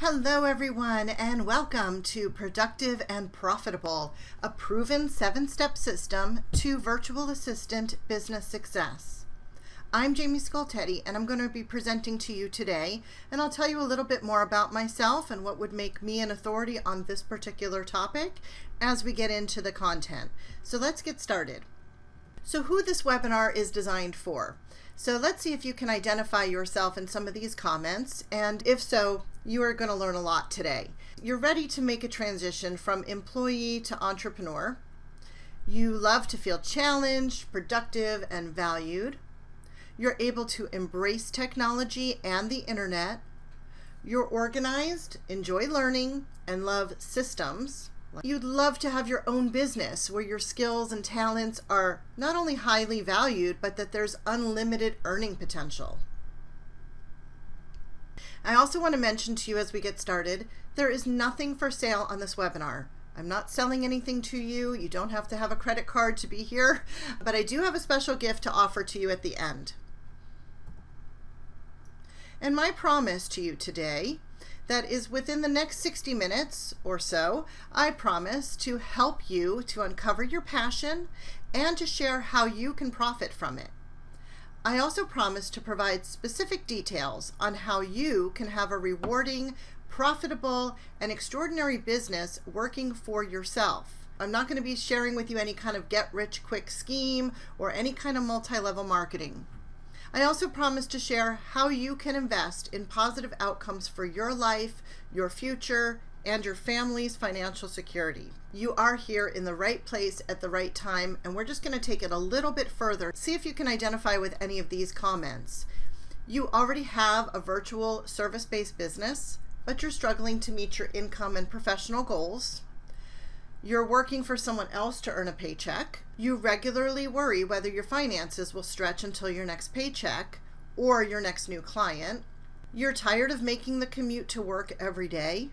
Hello everyone, and welcome to Productive and Profitable, a proven 7-step system to virtual assistant business success. I'm Jaimie Skultety, and I'm going to be presenting to you today, and I'll tell you a little bit more about myself and what would make me an authority on this particular topic as we get into the content. So let's get started. So who this webinar is designed for. So let's see if you can identify yourself in some of these comments, and if so, you are going to learn a lot today. You're ready to make a transition from employee to entrepreneur. You love to feel challenged, productive, and valued. You're able to embrace technology and the internet. You're organized, enjoy learning, and love systems. You'd love to have your own business where your skills and talents are not only highly valued, but that there's unlimited earning potential. I also want to mention to you as we get started, there is nothing for sale on this webinar. I'm not selling anything to you. You don't have to have a credit card to be here, but I do have a special gift to offer to you at the end. And my promise to you today, that is within the next 60 minutes or so, I promise to help you to uncover your passion and to share how you can profit from it. I also promise to provide specific details on how you can have a rewarding, profitable, and extraordinary business working for yourself. I'm not going to be sharing with you any kind of get-rich-quick scheme or any kind of multi-level marketing. I also promise to share how you can invest in positive outcomes for your life, your future, and your family's financial security. You are here in the right place at the right time, and we're just going to take it a little bit further. See if you can identify with any of these comments. You already have a virtual service-based business, but you're struggling to meet your income and professional goals. You're working for someone else to earn a paycheck. You regularly worry whether your finances will stretch until your next paycheck or your next new client. You're tired of making the commute to work every day.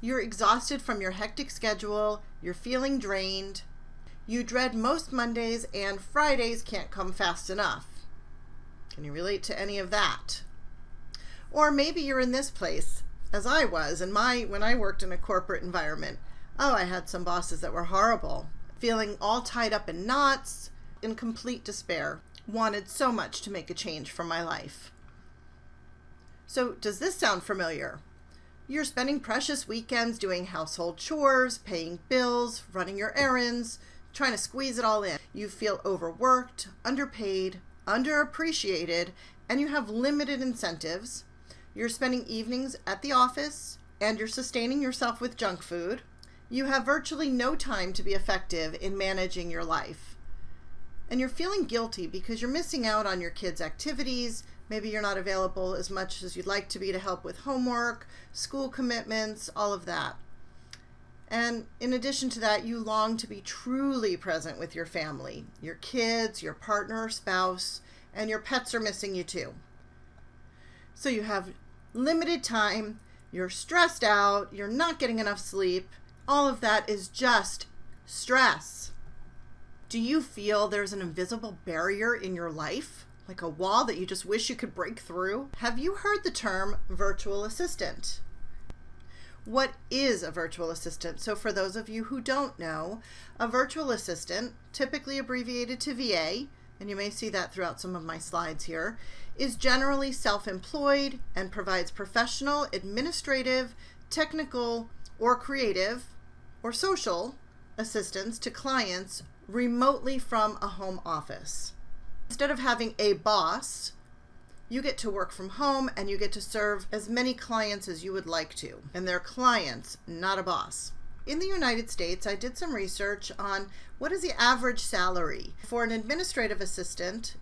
You're exhausted from your hectic schedule. You're feeling drained. You dread most Mondays, and Fridays can't come fast enough. Can you relate to any of that? Or maybe you're in this place, as I was when I worked in a corporate environment. Oh, I had some bosses that were horrible, feeling all tied up in knots, in complete despair, wanted so much to make a change for my life. So does this sound familiar? You're spending precious weekends doing household chores, paying bills, running your errands, trying to squeeze it all in. You feel overworked, underpaid, underappreciated, and you have limited incentives. You're spending evenings at the office, and you're sustaining yourself with junk food. You have virtually no time to be effective in managing your life. And you're feeling guilty because you're missing out on your kids' activities. Maybe you're not available as much as you'd like to be to help with homework, school commitments, all of that. And in addition to that, you long to be truly present with your family, your kids, your partner or spouse, and your pets are missing you too. So you have limited time, you're stressed out, you're not getting enough sleep. All of that is just stress. Do you feel there's an invisible barrier in your life, like a wall that you just wish you could break through? Have you heard the term virtual assistant? What is a virtual assistant? So for those of you who don't know, a virtual assistant, typically abbreviated to VA, and you may see that throughout some of my slides here, is generally self-employed and provides professional, administrative, technical, or creative, or social assistance to clients remotely from a home office. Instead of having a boss, you get to work from home and you get to serve as many clients as you would like to. And they're clients, not a boss. In the United States, I did some research on what is the average salary. For an administrative assistant,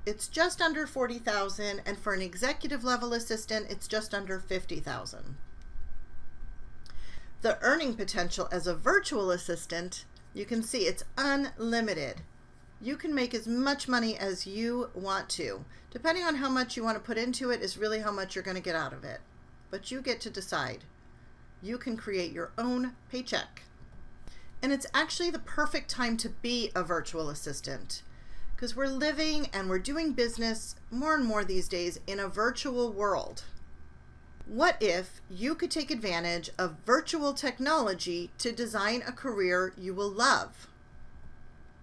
it's just under $40,000, and for an executive level assistant, it's just under $50,000. The earning potential as a virtual assistant, you can see it's unlimited. You can make as much money as you want to. Depending on how much you want to put into it is really how much you're going to get out of it. But you get to decide. You can create your own paycheck. And it's actually the perfect time to be a virtual assistant, because we're living and we're doing business more and more these days in a virtual world. What if you could take advantage of virtual technology to design a career you will love?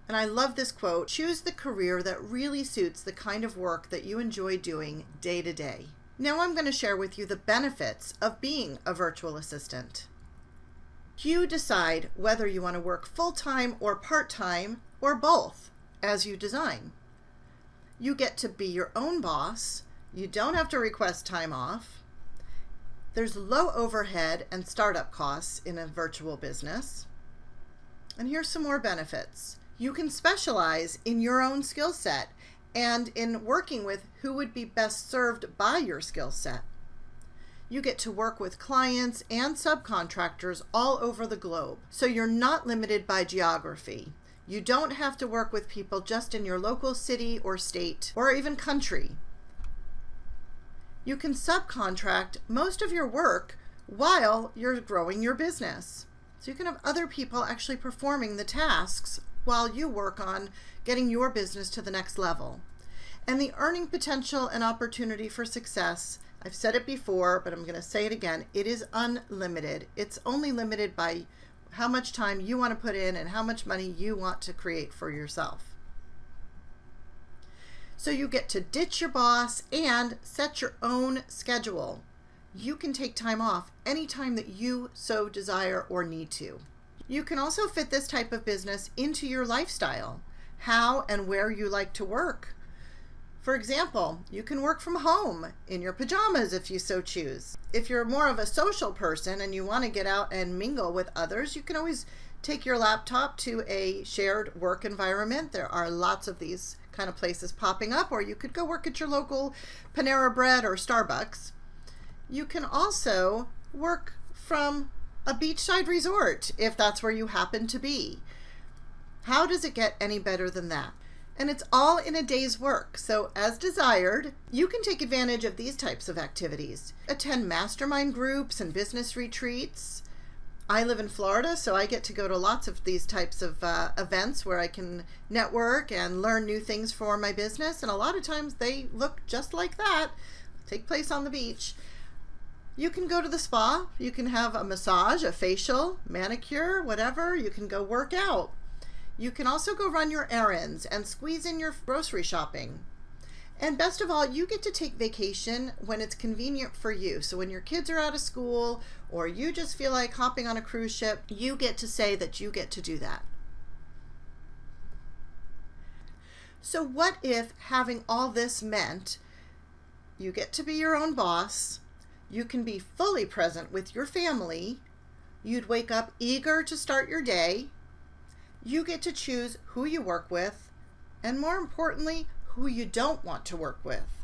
And I love this quote, choose the career that really suits the kind of work that you enjoy doing day to day. Now I'm going to share with you the benefits of being a virtual assistant. You decide whether you want to work full-time or part-time or both as you design. You get to be your own boss. You don't have to request time off. There's low overhead and startup costs in a virtual business. And here's some more benefits. You can specialize in your own skill set and in working with who would be best served by your skill set. You get to work with clients and subcontractors all over the globe, so you're not limited by geography. You don't have to work with people just in your local city or state or even country. You can subcontract most of your work while you're growing your business. So you can have other people actually performing the tasks while you work on getting your business to the next level. And the earning potential and opportunity for success, I've said it before, but I'm going to say it again, it is unlimited. It's only limited by how much time you want to put in and how much money you want to create for yourself. So you get to ditch your boss and set your own schedule. You can take time off anytime that you so desire or need to. You can also fit this type of business into your lifestyle, how and where you like to work. For example, you can work from home in your pajamas if you so choose. If you're more of a social person and you want to get out and mingle with others, you can always take your laptop to a shared work environment. There are lots of these kind of places popping up, or you could go work at your local Panera Bread or Starbucks. You can also work from a beachside resort if that's where you happen to be. How does it get any better than that? And it's all in a day's work. So as desired, you can take advantage of these types of activities. Attend mastermind groups and business retreats. I live in Florida, so I get to go to lots of these types of events where I can network and learn new things for my business. And a lot of times they look just like that, take place on the beach. You can go to the spa. You can have a massage, a facial, manicure, whatever. You can go work out. You can also go run your errands and squeeze in your grocery shopping. And best of all, you get to take vacation when it's convenient for you. So when your kids are out of school or you just feel like hopping on a cruise ship, you get to say that you get to do that. So what if having all this meant you get to be your own boss, you can be fully present with your family, you'd wake up eager to start your day, you get to choose who you work with, and more importantly, who you don't want to work with.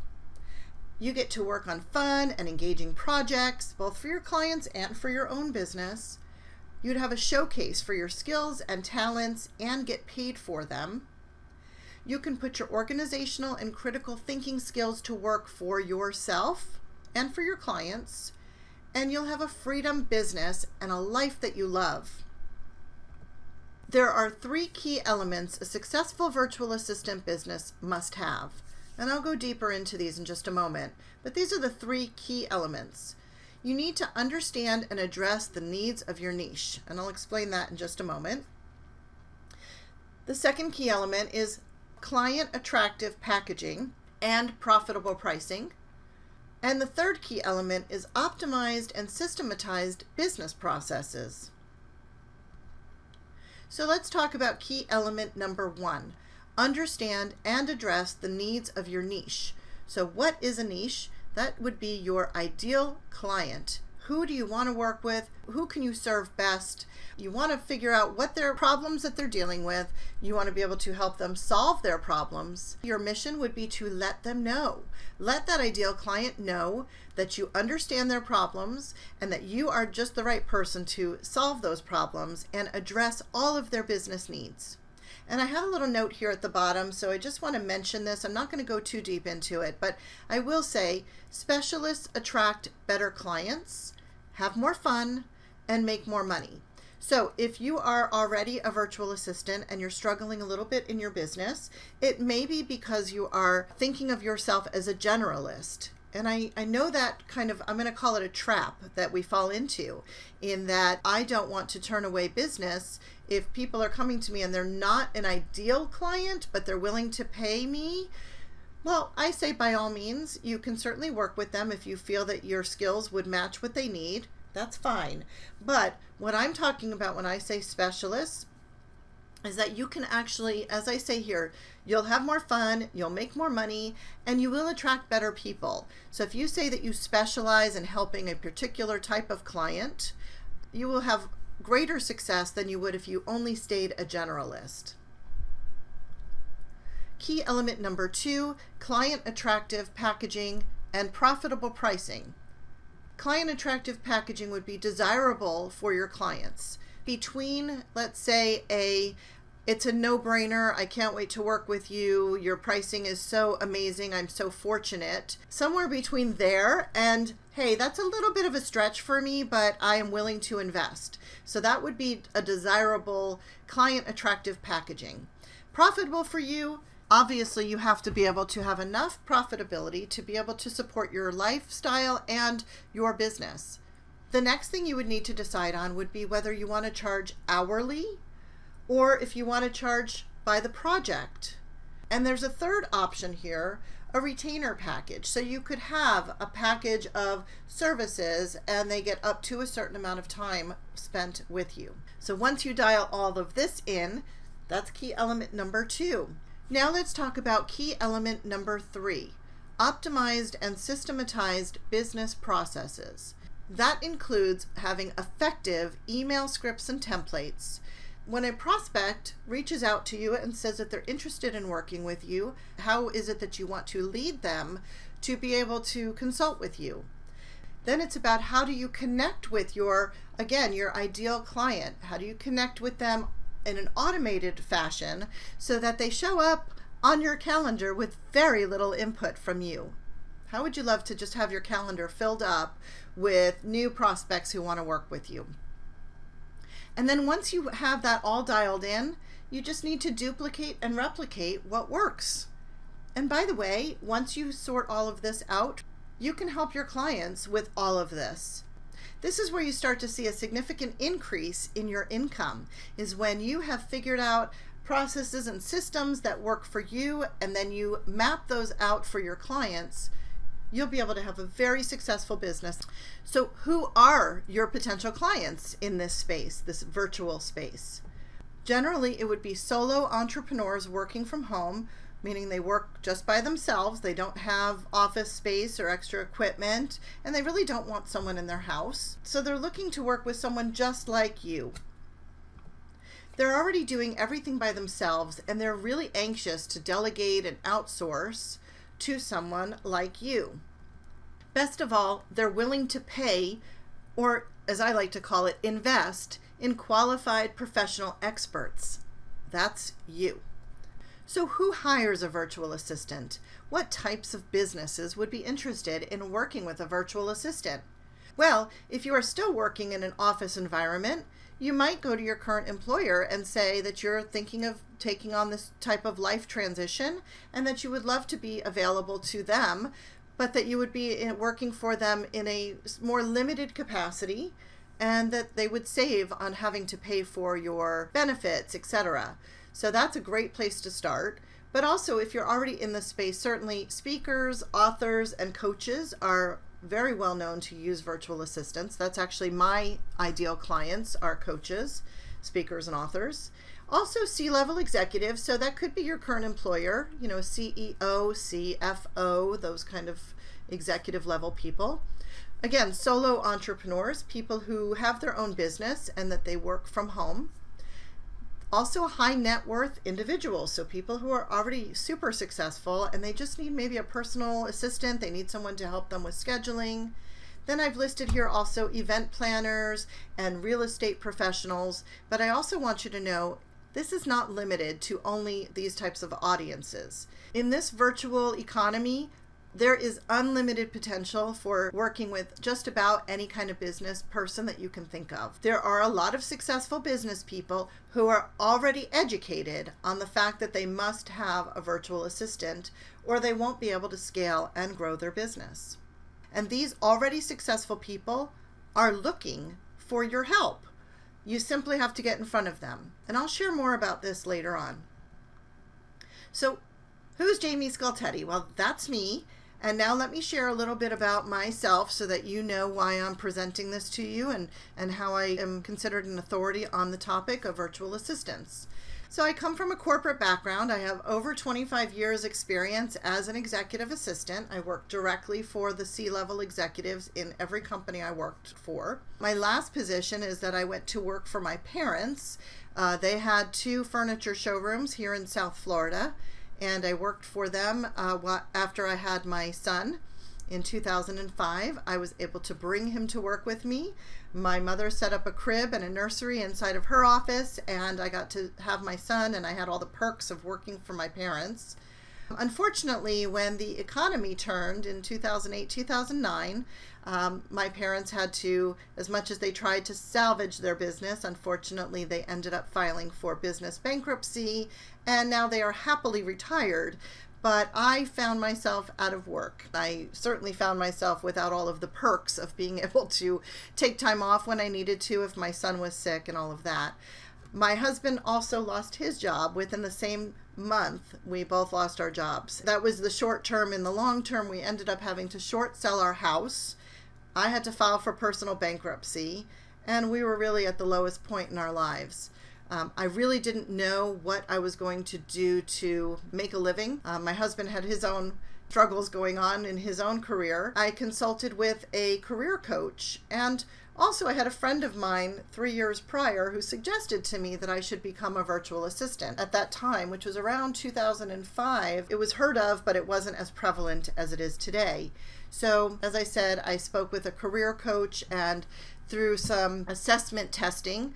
You get to work on fun and engaging projects, both for your clients and for your own business. You'd have a showcase for your skills and talents and get paid for them. You can put your organizational and critical thinking skills to work for yourself and for your clients, and you'll have a freedom business and a life that you love. There are 3 key elements a successful virtual assistant business must have. And I'll go deeper into these in just a moment. But these are the 3 key elements. You need to understand and address the needs of your niche. And I'll explain that in just a moment. The second key element is client attractive packaging and profitable pricing. And the third key element is optimized and systematized business processes. So let's talk about key element number 1. Understand and address the needs of your niche. So what is a niche? That would be your ideal client. Who do you want to work with? Who can you serve best? You want to figure out what their problems that they're dealing with. You want to be able to help them solve their problems. Your mission would be to let them know. Let that ideal client know that you understand their problems and that you are just the right person to solve those problems and address all of their business needs. And I have a little note here at the bottom, so I just want to mention this. I'm not going to go too deep into it, but I will say specialists attract better clients, have more fun, and make more money. So if you are already a virtual assistant and you're struggling a little bit in your business, it may be because you are thinking of yourself as a generalist. And I know that kind of, I'm going to call it a trap that we fall into, in that I don't want to turn away business if people are coming to me and they're not an ideal client, but they're willing to pay me. Well, I say by all means, you can certainly work with them if you feel that your skills would match what they need. That's fine. But what I'm talking about when I say specialists is that you can actually, as I say here, you'll have more fun, you'll make more money, and you will attract better people. So if you say that you specialize in helping a particular type of client, you will have greater success than you would if you only stayed a generalist. Key element number 2, client attractive packaging and profitable pricing. Client attractive packaging would be desirable for your clients. Between, let's say, it's a no-brainer, I can't wait to work with you, your pricing is so amazing, I'm so fortunate. Somewhere between there and, hey, that's a little bit of a stretch for me, but I am willing to invest. So that would be a desirable client attractive packaging. Profitable for you, obviously you have to be able to have enough profitability to be able to support your lifestyle and your business. The next thing you would need to decide on would be whether you want to charge hourly or if you want to charge by the project. And there's a third option here, a retainer package. So you could have a package of services and they get up to a certain amount of time spent with you. So once you dial all of this in, that's key element number 2. Now let's talk about key element number 3, optimized and systematized business processes. That includes having effective email scripts and templates. When a prospect reaches out to you and says that they're interested in working with you, how is it that you want to lead them to be able to consult with you? Then it's about how do you connect with your ideal client? How do you connect with them in an automated fashion so that they show up on your calendar with very little input from you? How would you love to just have your calendar filled up with new prospects who want to work with you? And then once you have that all dialed in, you just need to duplicate and replicate what works. And by the way, once you sort all of this out, you can help your clients with all of this. This is where you start to see a significant increase in your income, is when you have figured out processes and systems that work for you, and then you map those out for your clients. You'll be able to have a very successful business. So who are your potential clients in this space, this virtual space? Generally, it would be solo entrepreneurs working from home, meaning they work just by themselves. They don't have office space or extra equipment, and they really don't want someone in their house. So they're looking to work with someone just like you. They're already doing everything by themselves, and they're really anxious to delegate and outsource to someone like you. Best of all, they're willing to pay, or as I like to call it, invest in qualified professional experts. That's you. So who hires a virtual assistant? What types of businesses would be interested in working with a virtual assistant? Well, if you are still working in an office environment, you might go to your current employer and say that you're thinking of taking on this type of life transition and that you would love to be available to them, but that you would be working for them in a more limited capacity and that they would save on having to pay for your benefits, etc. So that's a great place to start. But also, if you're already in the space, certainly speakers, authors, and coaches are very well known to use virtual assistants. That's actually my ideal clients are coaches, speakers, and authors. Also C-level executives, so that could be your current employer, CEO, CFO, those kind of executive level people. Again, solo entrepreneurs, people who have their own business and that they work from home. Also high net worth individuals, so people who are already super successful and they just need maybe a personal assistant, they need someone to help them with scheduling. Then I've listed here also event planners and real estate professionals, but I also want you to know this is not limited to only these types of audiences. In this virtual economy, there is unlimited potential for working with just about any kind of business person that you can think of. There are a lot of successful business people who are already educated on the fact that they must have a virtual assistant or they won't be able to scale and grow their business. And these already successful people are looking for your help. You simply have to get in front of them. And I'll share more about this later on. So who's Jaimie Skultety? Well, that's me. And now let me share a little bit about myself so that you know why I'm presenting this to you and how I am considered an authority on the topic of virtual assistants. So I come from a corporate background. I have over 25 years experience as an executive assistant. I work directly for the C-level executives in every company I worked for. My last position is that I went to work for my parents. They had 2 furniture showrooms here in South Florida, and I worked for them after I had my son in 2005. I was able to bring him to work with me. My mother set up a crib and a nursery inside of her office, and I got to have my son, and I had all the perks of working for my parents. Unfortunately, when the economy turned in 2008, 2009, my parents had to, as much as they tried to salvage their business, unfortunately, they ended up filing for business bankruptcy, and now they are happily retired. But I found myself out of work. I certainly found myself without all of the perks of being able to take time off when I needed to if my son was sick and all of that. My husband also lost his job within the same month. We both lost our jobs. That was the short term. In the long term, we ended up having to short sell our house. I had to file for personal bankruptcy, and we were really at the lowest point in our lives. I really didn't know what I was going to do to make a living. My husband had his own struggles going on in his own career. I consulted with a career coach, and also I had a friend of mine 3 years prior who suggested to me that I should become a virtual assistant. At that time, which was around 2005, it was heard of, but it wasn't as prevalent as it is today. So, as I said, I spoke with a career coach, and through some assessment testing,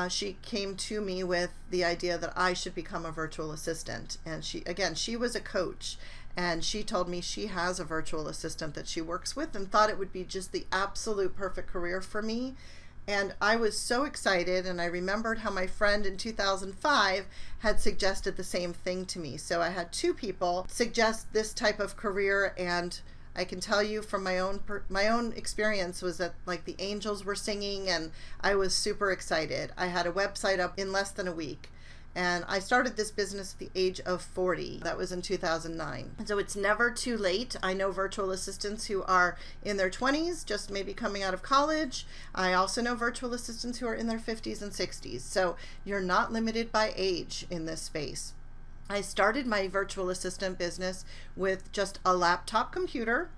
she came to me with the idea that I should become a virtual assistant. And she was a coach, and she told me she has a virtual assistant that she works with and thought it would be just the absolute perfect career for me. And I was so excited, and I remembered how my friend in 2005 had suggested the same thing to me. So I had 2 people suggest this type of career, and I can tell you from my own experience was that like the angels were singing, and I was super excited. I had a website up in less than a week, and I started this business at the age of 40. That was in 2009. So it's never too late. I know virtual assistants who are in their 20s, just maybe coming out of college. I also know virtual assistants who are in their 50s and 60s. So you're not limited by age in this space. I started my virtual assistant business with just a laptop computer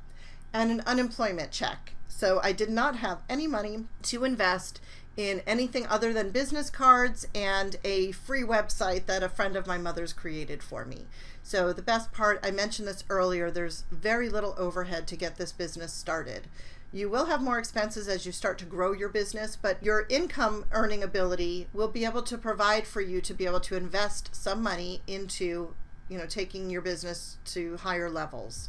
and an unemployment check. So I did not have any money to invest in anything other than business cards and a free website that a friend of my mother's created for me. So the best part, I mentioned this earlier, there's very little overhead to get this business started. You will have more expenses as you start to grow your business, but your income earning ability will be able to provide for you to be able to invest some money into, taking your business to higher levels.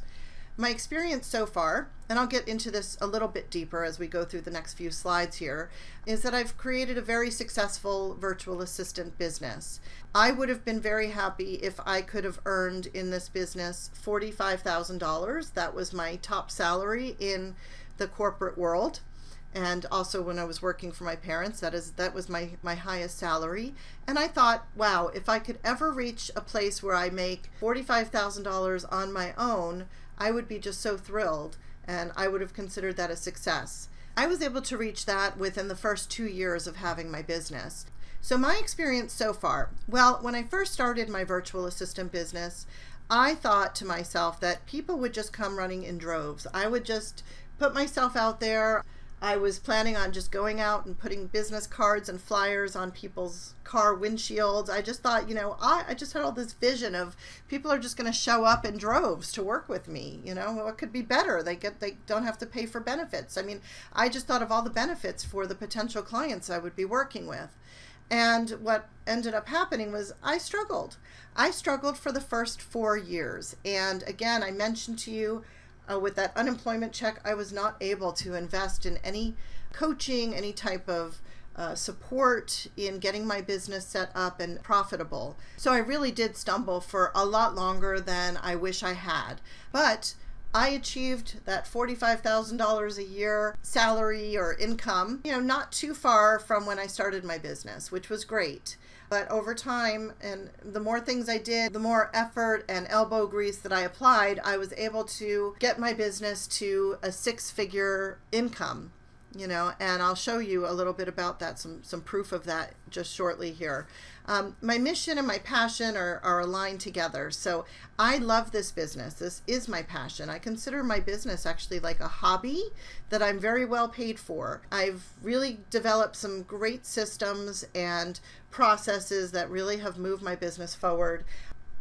My experience so far, and I'll get into this a little bit deeper as we go through the next few slides here, is that I've created a very successful virtual assistant business. I would have been very happy if I could have earned in this business $45,000. That was my top salary in the corporate world, and also when I was working for my parents, that was my highest salary. And I thought, wow, if I could ever reach a place where I make $45,000 on my own, I would be just so thrilled, and I would have considered that a success. I was able to reach that within the first 2 years of having my business. So my experience so far, well, when I first started my virtual assistant business, I thought to myself that people would just come running in droves. I would just put myself out there. I was planning on just going out and putting business cards and flyers on people's car windshields. I just thought, I just had all this vision of people are just going to show up in droves to work with me. What could be better? They don't have to pay for benefits. I mean, I just thought of all the benefits for the potential clients I would be working with. And what ended up happening was I struggled. I struggled for the first 4 years. And again, I mentioned to you, with that unemployment check, I was not able to invest in any coaching, any type of support in getting my business set up and profitable. So I really did stumble for a lot longer than I wish I had. But I achieved that $45,000 a year salary or income, not too far from when I started my business, which was great. But over time, and the more things I did, the more effort and elbow grease that I applied, I was able to get my business to a six-figure income, and I'll show you a little bit about that, some proof of that just shortly here. My mission and my passion are aligned together. So I love this business. This is my passion. I consider my business actually like a hobby that I'm very well paid for. I've really developed some great systems and processes that really have moved my business forward.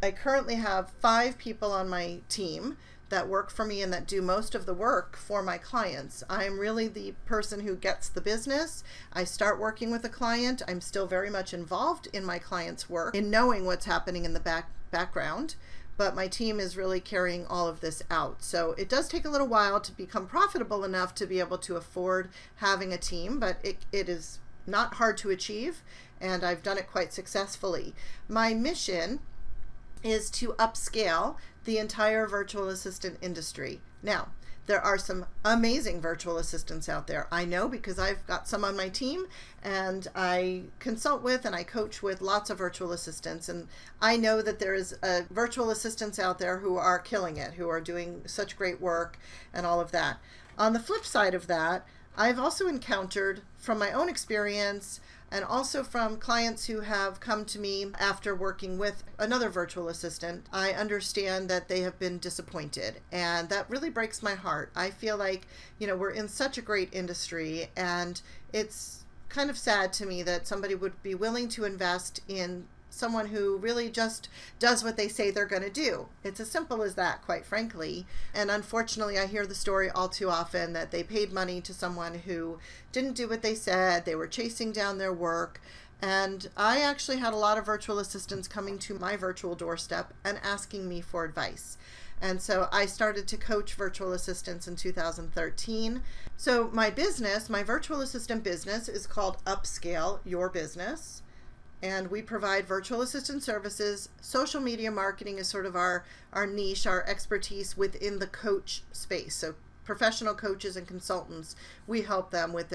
I currently have 5 people on my team that work for me and that do most of the work for my clients. I'm really the person who gets the business. I start working with a client. I'm still very much involved in my client's work, in knowing what's happening in the background, but my team is really carrying all of this out. So it does take a little while to become profitable enough to be able to afford having a team, but it is not hard to achieve, and I've done it quite successfully. My mission is to upscale the entire virtual assistant industry. Now, there are some amazing virtual assistants out there. I know because I've got some on my team, and I consult with and I coach with lots of virtual assistants, and I know that there is virtual assistants out there who are killing it, who are doing such great work and all of that. On the flip side of that, I've also encountered from my own experience and also from clients who have come to me after working with another virtual assistant, I understand that they have been disappointed, and that really breaks my heart. I feel like, we're in such a great industry, and it's kind of sad to me that somebody would be willing to invest in someone who really just does what they say they're going to do. It's as simple as that, quite frankly. And unfortunately, I hear the story all too often that they paid money to someone who didn't do what they said. They were chasing down their work. And I actually had a lot of virtual assistants coming to my virtual doorstep and asking me for advice. And so I started to coach virtual assistants in 2013. So my business, my virtual assistant business, is called Upscale Your Business. And we provide virtual assistant services. Social media marketing is sort of our niche, our expertise within the coach space. So professional coaches and consultants, we help them with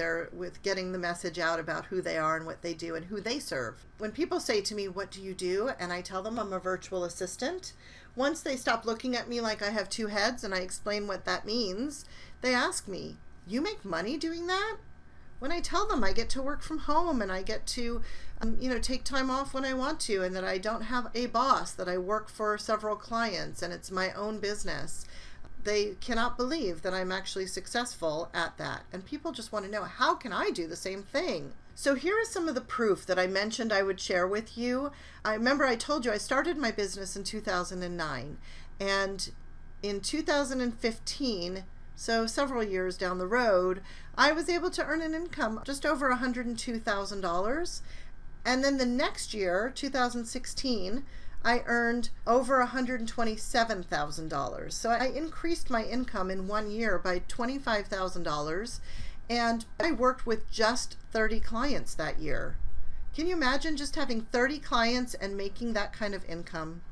getting the message out about who they are and what they do and who they serve. When people say to me, "What do you do?" and I tell them I'm a virtual assistant, once they stop looking at me like I have 2 heads and I explain what that means, they ask me, "You make money doing that?" When I tell them I get to work from home and I get to, take time off when I want to, and that I don't have a boss, that I work for several clients and it's my own business, they cannot believe that I'm actually successful at that. And people just want to know, how can I do the same thing? So here is some of the proof that I mentioned I would share with you. I remember I told you I started my business in 2009, and in 2015, so several years down the road, I was able to earn an income just over $102,000. And then the next year, 2016, I earned over $127,000. So I increased my income in 1 year by $25,000. And I worked with just 30 clients that year. Can you imagine just having 30 clients and making that kind of income?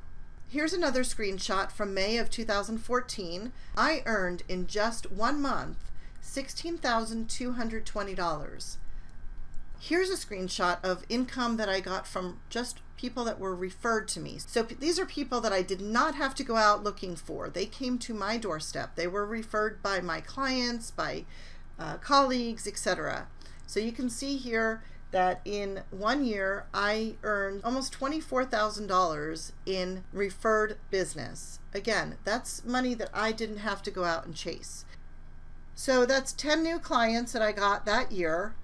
Here's another screenshot from May of 2014. I earned in just 1 month $16,220. Here's a screenshot of income that I got from just people that were referred to me. So these are people that I did not have to go out looking for. They came to my doorstep. They were referred by my clients, by colleagues, etc. So you can see here that in 1 year, I earned almost $24,000 in referred business. Again, that's money that I didn't have to go out and chase. So that's 10 new clients that I got that year,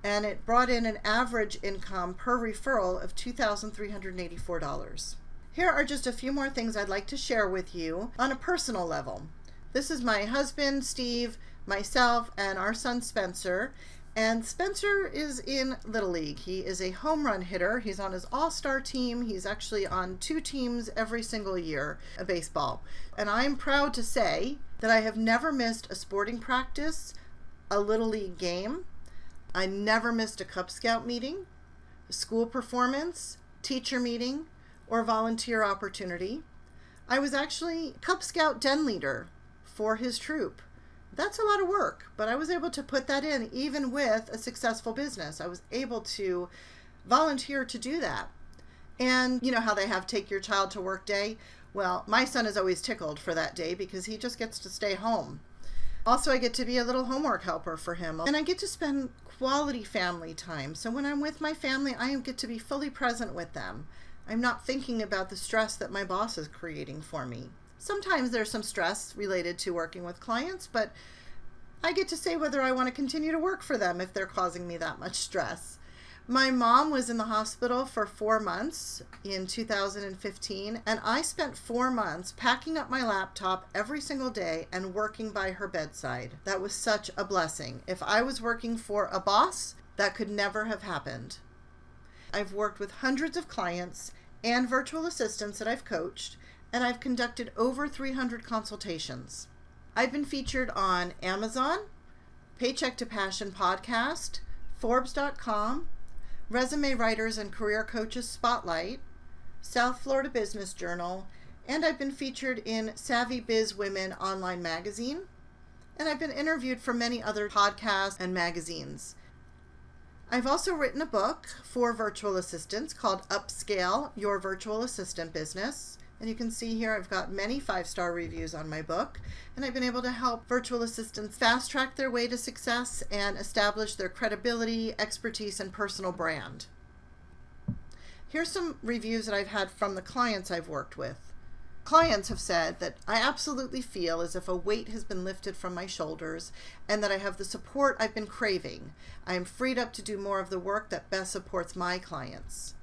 and it brought in an average income per referral of $2,384. Here are just a few more things I'd like to share with you on a personal level. This is my husband, Steve, myself, and our son, Spencer. And Spencer is in Little League. He is a home run hitter. He's on his all-star team. He's actually on 2 teams every single year of baseball. And I'm proud to say that I have never missed a sporting practice, a Little League game. I never missed a Cub Scout meeting, a school performance, teacher meeting, or volunteer opportunity. I was actually Cub Scout den leader for his troupe. That's a lot of work, but I was able to put that in even with a successful business. I was able to volunteer to do that. And you know how they have take your child to work day? Well, my son is always tickled for that day because he just gets to stay home. Also, I get to be a little homework helper for him, and I get to spend quality family time. So when I'm with my family, I get to be fully present with them. I'm not thinking about the stress that my boss is creating for me. Sometimes there's some stress related to working with clients, but I get to say whether I want to continue to work for them if they're causing me that much stress. My mom was in the hospital for 4 months in 2015, and I spent 4 months packing up my laptop every single day and working by her bedside. That was such a blessing. If I was working for a boss, that could never have happened. I've worked with hundreds of clients and virtual assistants that I've coached, and I've conducted over 300 consultations. I've been featured on Amazon, Paycheck to Passion podcast, Forbes.com, Resume Writers and Career Coaches Spotlight, South Florida Business Journal, and I've been featured in Savvy Biz Women online magazine, and I've been interviewed for many other podcasts and magazines. I've also written a book for virtual assistants called Upscale, Your Virtual Assistant Business. And you can see here I've got many 5-star reviews on my book, and I've been able to help virtual assistants fast track their way to success and establish their credibility, expertise, and personal brand. Here's some reviews that I've had from the clients I've worked with. Clients have said that I absolutely feel as if a weight has been lifted from my shoulders and that I have the support I've been craving. I am freed up to do more of the work that best supports my clients.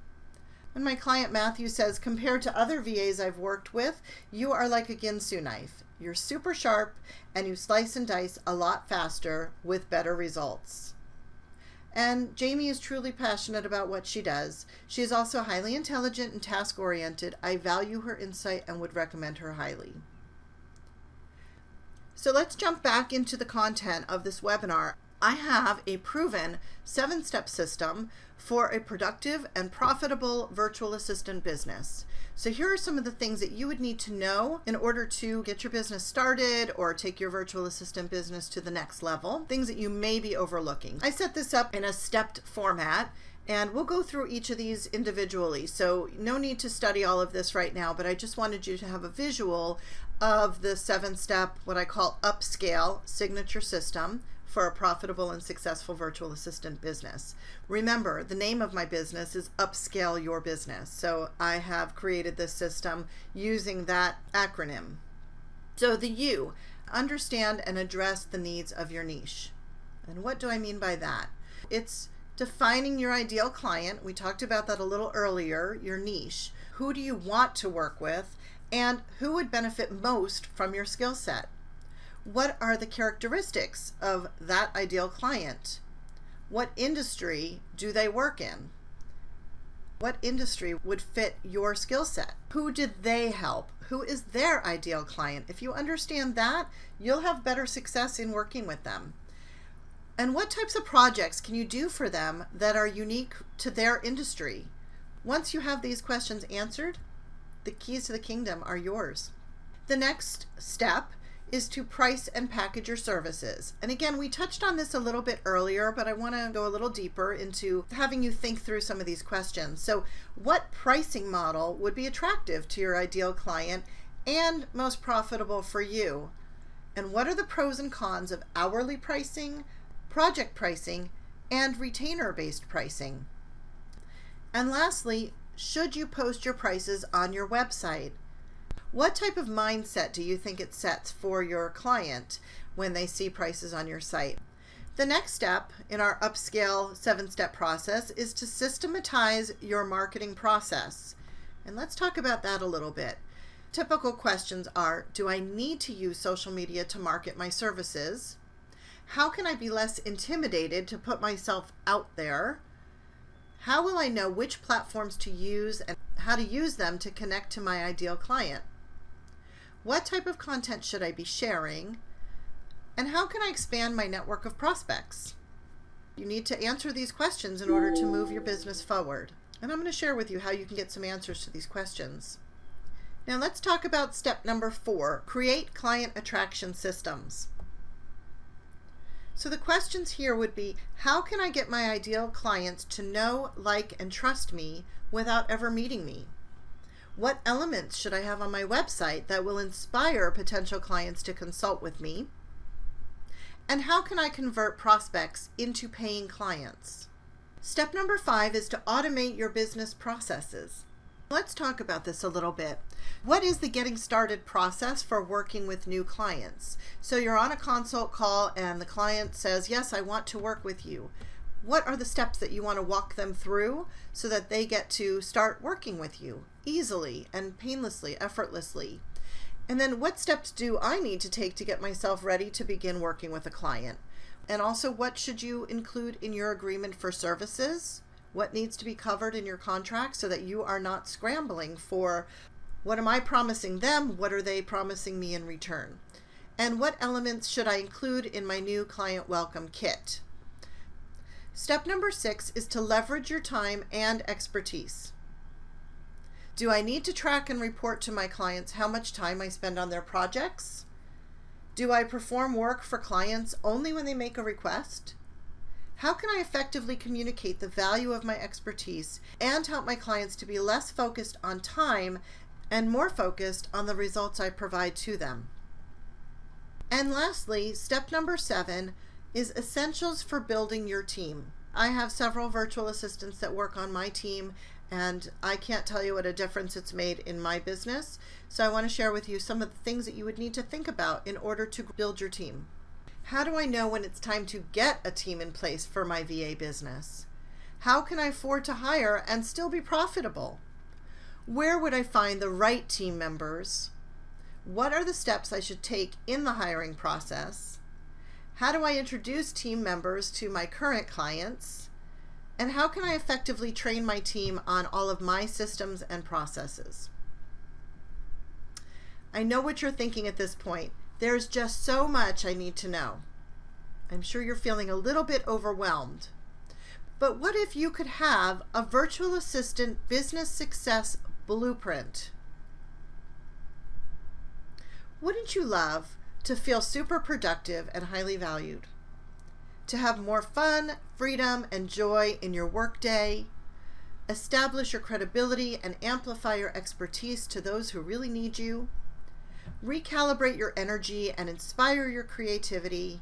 And my client Matthew says, compared to other VAs I've worked with, you are like a Ginsu knife. You're super sharp and you slice and dice a lot faster with better results. And Jaimie is truly passionate about what she does. She is also highly intelligent and task-oriented. I value her insight and would recommend her highly. So let's jump back into the content of this webinar. I have a proven 7-step system for a productive and profitable virtual assistant business. So here are some of the things that you would need to know in order to get your business started or take your virtual assistant business to the next level, things that you may be overlooking. I set this up in a stepped format, and we'll go through each of these individually. So no need to study all of this right now, but I just wanted you to have a visual of the 7-step, what I call upscale signature system for a profitable and successful virtual assistant business. Remember, the name of my business is Upscale Your Business. So I have created this system using that acronym. So the U, understand and address the needs of your niche. And what do I mean by that? It's defining your ideal client. We talked about that a little earlier, your niche. Who do you want to work with? And who would benefit most from your skill set? What are the characteristics of that ideal client? What industry do they work in? What industry would fit your skill set? Who did they help? Who is their ideal client? If you understand that, you'll have better success in working with them. And what types of projects can you do for them that are unique to their industry? Once you have these questions answered, the keys to the kingdom are yours. The next step is to price and package your services. And again, we touched on this a little bit earlier, but I want to go a little deeper into having you think through some of these questions. So what pricing model would be attractive to your ideal client and most profitable for you? And what are the pros and cons of hourly pricing, project pricing, and retainer-based pricing? And lastly, should you post your prices on your website? What type of mindset do you think it sets for your client when they see prices on your site? The next step in our upscale 7-step process is to systematize your marketing process. And let's talk about that a little bit. Typical questions are, do I need to use social media to market my services? How can I be less intimidated to put myself out there? How will I know which platforms to use and how to use them to connect to my ideal client? What type of content should I be sharing? And how can I expand my network of prospects? You need to answer these questions in order to move your business forward. And I'm going to share with you how you can get some answers to these questions. Now let's talk about step number 4, create client attraction systems. So the questions here would be, how can I get my ideal clients to know, like, and trust me without ever meeting me? What elements should I have on my website that will inspire potential clients to consult with me? And how can I convert prospects into paying clients? Step number 5 is to automate your business processes. Let's talk about this a little bit. What is the getting started process for working with new clients? So you're on a consult call and the client says, yes, I want to work with you. What are the steps that you want to walk them through so that they get to start working with you easily and painlessly, effortlessly? And then what steps do I need to take to get myself ready to begin working with a client? And also, what should you include in your agreement for services? What needs to be covered in your contract so that you are not scrambling for what am I promising them? What are they promising me in return? And what elements should I include in my new client welcome kit? Step number 6 is to leverage your time and expertise. Do I need to track and report to my clients how much time I spend on their projects? Do I perform work for clients only when they make a request? How can I effectively communicate the value of my expertise and help my clients to be less focused on time and more focused on the results I provide to them? And lastly, step number 7 is essentials for building your team. I have several virtual assistants that work on my team, and I can't tell you what a difference it's made in my business. So I want to share with you some of the things that you would need to think about in order to build your team. How do I know when it's time to get a team in place for my VA business? How can I afford to hire and still be profitable? Where would I find the right team members? What are the steps I should take in the hiring process? How do I introduce team members to my current clients? And how can I effectively train my team on all of my systems and processes? I know what you're thinking at this point. There's just so much I need to know. I'm sure you're feeling a little bit overwhelmed. But what if you could have a virtual assistant business success blueprint? Wouldn't you love to feel super productive and highly valued? To have more fun, freedom, and joy in your workday? Establish your credibility and amplify your expertise to those who really need you? Recalibrate your energy and inspire your creativity.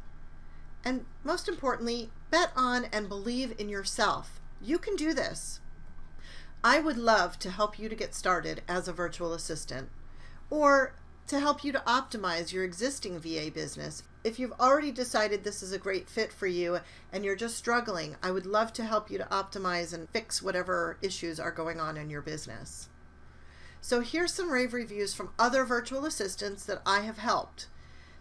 And most importantly, bet on and believe in yourself. You can do this. I would love to help you to get started as a virtual assistant, or to help you to optimize your existing VA business. If you've already decided this is a great fit for you and you're just struggling, I would love to help you to optimize and fix whatever issues are going on in your business. So here's some rave reviews from other virtual assistants that I have helped.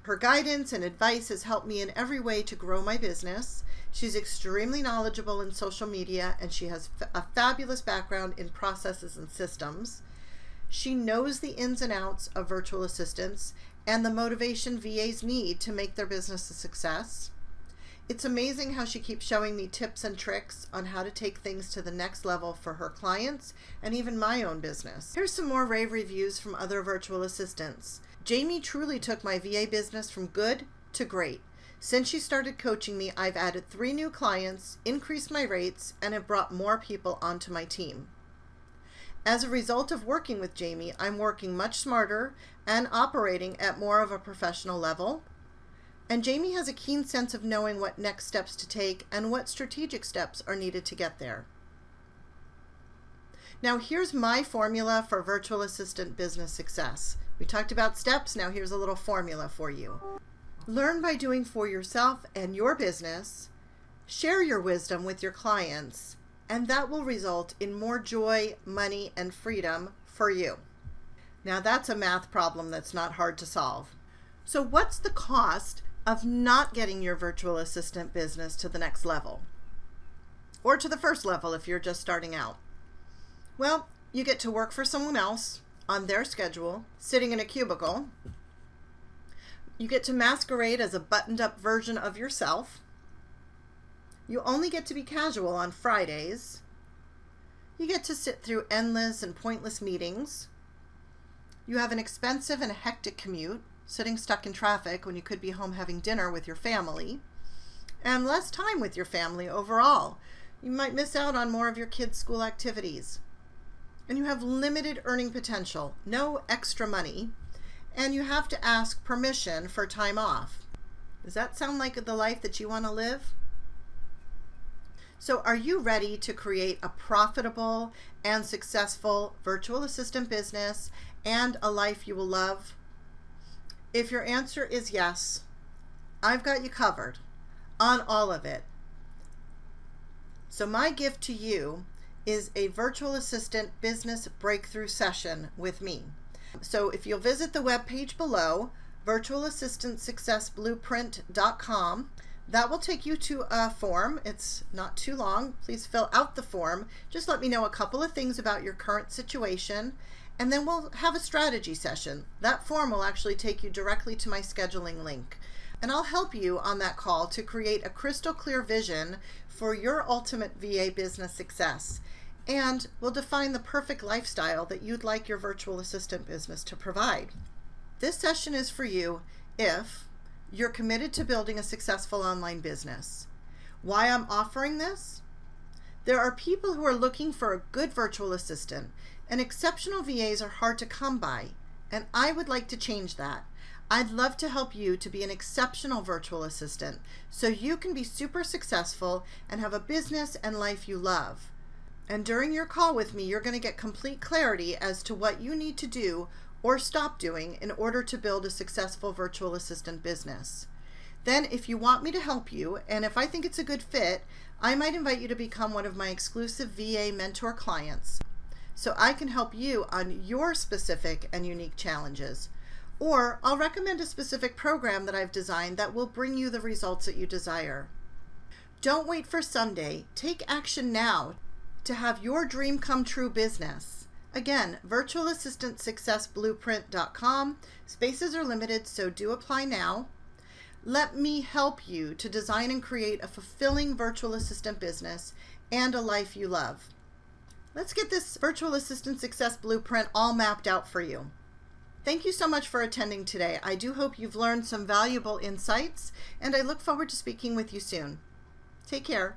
Her guidance and advice has helped me in every way to grow my business. She's extremely knowledgeable in social media, and she has a fabulous background in processes and systems. She knows the ins and outs of virtual assistants and the motivation VAs need to make their business a success. It's amazing how she keeps showing me tips and tricks on how to take things to the next level for her clients and even my own business. Here's some more rave reviews from other virtual assistants. Jaimie truly took my VA business from good to great. Since she started coaching me, I've added 3 new clients, increased my rates, and have brought more people onto my team. As a result of working with Jaimie, I'm working much smarter and operating at more of a professional level. And Jaimie has a keen sense of knowing what next steps to take and what strategic steps are needed to get there. Now here's my formula for virtual assistant business success. We talked about steps, now here's a little formula for you. Learn by doing for yourself and your business. Share your wisdom with your clients, and that will result in more joy, money, and freedom for you. Now that's a math problem that's not hard to solve. So what's the cost of not getting your virtual assistant business to the next level? Or to the first level if you're just starting out? Well, you get to work for someone else on their schedule, sitting in a cubicle. You get to masquerade as a buttoned-up version of yourself. You only get to be casual on Fridays. You get to sit through endless and pointless meetings. You have an expensive and hectic commute, sitting stuck in traffic when you could be home having dinner with your family, and less time with your family overall. You might miss out on more of your kids' school activities. And you have limited earning potential, no extra money, and you have to ask permission for time off. Does that sound like the life that you want to live? So are you ready to create a profitable and successful virtual assistant business and a life you will love? If your answer is yes, I've got you covered on all of it. So my gift to you is a virtual assistant business breakthrough session with me. So if you'll visit the webpage below, virtualassistantsuccessblueprint.com, that will take you to a form. It's not too long. Please fill out the form. Just let me know a couple of things about your current situation, and then we'll have a strategy session. That form will actually take you directly to my scheduling link, and I'll help you on that call to create a crystal clear vision for your ultimate VA business success. And we'll define the perfect lifestyle that you'd like your virtual assistant business to provide. This session is for you if you're committed to building a successful online business. Why I'm offering this? There are people who are looking for a good virtual assistant, and exceptional VAs are hard to come by, and I would like to change that. I'd love to help you to be an exceptional virtual assistant so you can be super successful and have a business and life you love. And during your call with me, you're going to get complete clarity as to what you need to do or stop doing in order to build a successful virtual assistant business. Then if you want me to help you, and if I think it's a good fit, I might invite you to become one of my exclusive VA mentor clients so I can help you on your specific and unique challenges. Or I'll recommend a specific program that I've designed that will bring you the results that you desire. Don't wait for someday. Take action now to have your dream come true business. Again, virtualassistantsuccessblueprint.com. Spaces are limited, so do apply now. Let me help you to design and create a fulfilling virtual assistant business and a life you love. Let's get this virtual assistant success blueprint all mapped out for you. Thank you so much for attending today. I do hope you've learned some valuable insights, and I look forward to speaking with you soon. Take care.